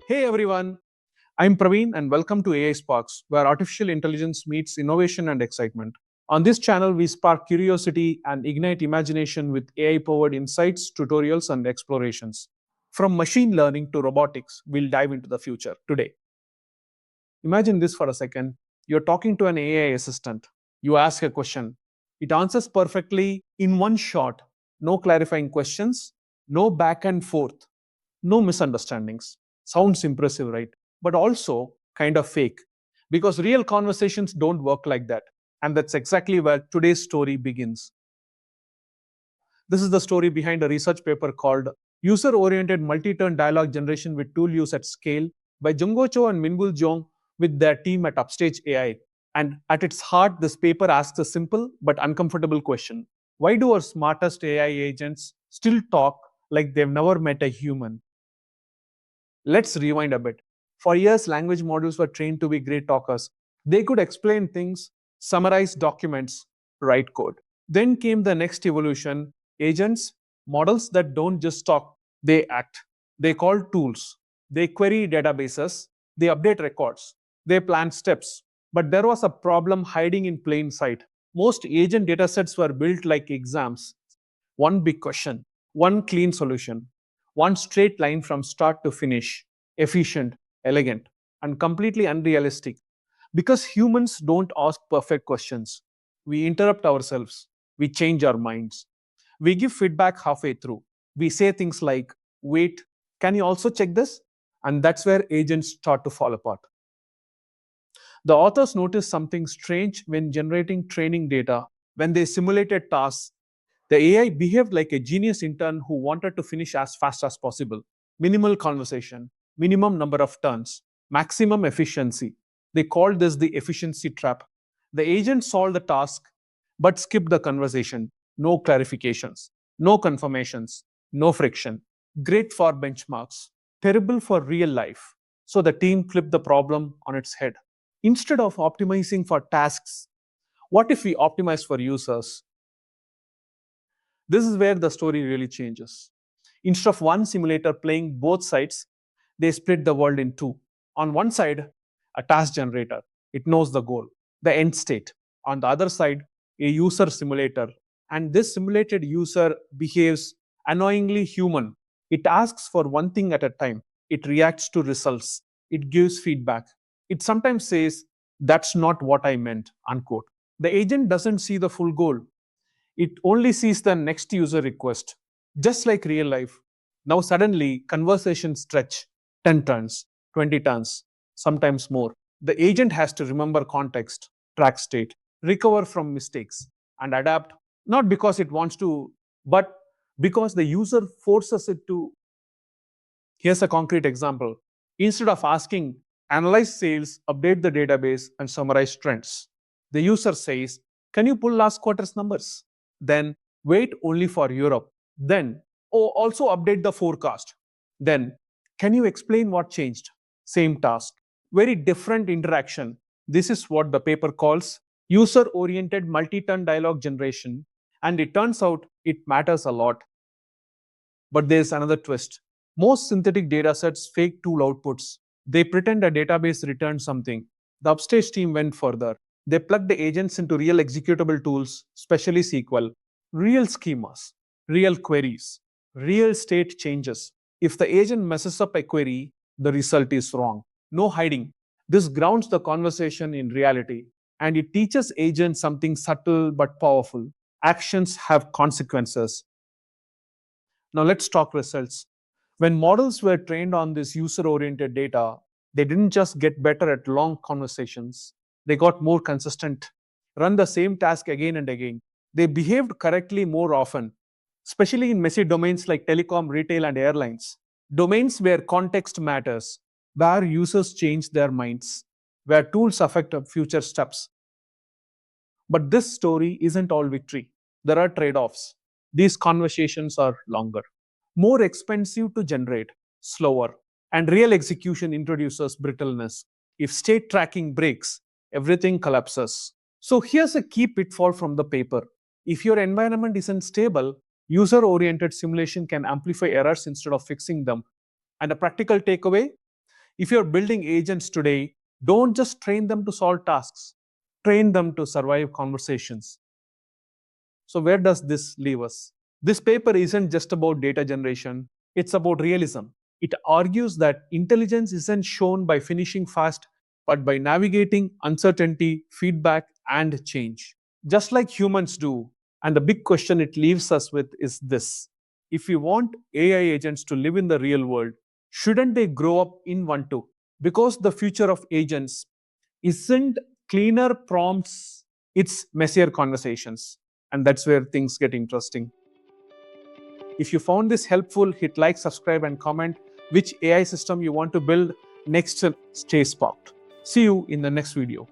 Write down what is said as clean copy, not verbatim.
Hey everyone, I'm Praveen and welcome to AI Sparks, where artificial intelligence meets innovation and excitement. On this channel, we spark curiosity and ignite imagination with AI powered insights, tutorials, and explorations. From machine learning to robotics, we'll dive into the future today. Imagine this for a second. You're talking to an AI assistant. You ask a question, it answers perfectly in one shot. No clarifying questions, no back and forth. No misunderstandings. Sounds impressive, right? But also kind of fake. Because real conversations don't work like that. And that's exactly where today's story begins. This is the story behind a research paper called User Oriented Multi Turn Dialogue Generation with Tool Use at Scale by Jungho and Minbyul Jeong with their team at Upstage AI. And at its heart, this paper asks a simple but uncomfortable question. Why do our smartest AI agents still talk like they've never met a human? Let's rewind a bit. For years, language models were trained to be great talkers. They could explain things, summarize documents, write code. Then came the next evolution agents, models that don't just talk, they act. They call tools. They query databases. They update records. They plan steps. But there was a problem hiding in plain sight. Most agent datasets were built like exams. One big question, one clean solution, one straight line from start to finish, efficient, elegant, and completely unrealistic. Because humans don't ask perfect questions. We interrupt ourselves, we change our minds, we give feedback halfway through. We say things like, wait, can you also check this? And that's where agents start to fall apart. The authors noticed something strange when generating training data. When they simulated tasks, the AI behaved like a genius intern who wanted to finish as fast as possible. Minimal conversation, minimum number of turns, maximum efficiency. They called this the efficiency trap. The agent solved the task but skipped the conversation. No clarifications, no confirmations, no friction. Great for benchmarks, terrible for real life. So the team flipped the problem on its head. Instead of optimizing for tasks, what if we optimize for users? This is where the story really changes. Instead of one simulator playing both sides, they split the world in two. On one side, a task generator, it knows the goal, the end state. On the other side, a user simulator. And this simulated user behaves annoyingly human. It asks for one thing at a time, it reacts to results, it gives feedback. It sometimes says, that's not what I meant, unquote. The agent doesn't see the full goal, it only sees the next user request. Just like real life. Now suddenly conversations stretch 10 turns, 20 turns, sometimes more. The agent has to remember context, track state, recover from mistakes, and adapt, not because it wants to, but because the user forces it to. Here's a concrete example. Instead of asking, analyze sales, update the database, and summarize trends, the user says, can you pull last quarter's numbers? Then wait only for Europe. Then, oh, also update the forecast. Then, can you explain what changed? Same task. Very different interaction. This is what the paper calls user oriented multi turn dialogue generation. And it turns out it matters a lot. But there's another twist. Most synthetic datasets fake tool outputs. They pretend a database returns something. The Upstage team went further. They plugged the agents into real executable tools, especially SQL, real schemas, real queries, real state changes. If the agent messes up a query, the result is wrong. No hiding. This grounds the conversation in reality, and it teaches agents something subtle but powerful. Actions have consequences. Now let's talk results. When models were trained on this user oriented data, they didn't just get better at long conversations, they got more consistent, run the same task again and again. They behaved correctly more often, especially in messy domains like telecom, retail, and airlines. Domains where context matters, where users change their minds, where tools affect future steps. But this story isn't all victory. There are trade offs. These conversations are longer, more expensive to generate, slower, and real execution introduces brittleness. If state tracking breaks, everything collapses. So here's a key pitfall from the paper. If your environment isn't stable, user oriented simulation can amplify errors instead of fixing them. And a practical takeaway, If you're building agents today, don't just train them to solve tasks, train them to survive conversations. So, where does this leave us? This paper isn't just about data generation, it's about realism. It argues that intelligence isn't shown by finishing fast, but by navigating uncertainty, feedback, and change, just like humans do. And the big question it leaves us with is this: if we want AI agents to live in the real world, shouldn't they grow up in one too? Because the future of agents isn't cleaner prompts, it's messier conversations. And that's where things get interesting. If you found this helpful, hit like, subscribe, and comment which AI system you want to build next. Stay sparked. See you in the next video.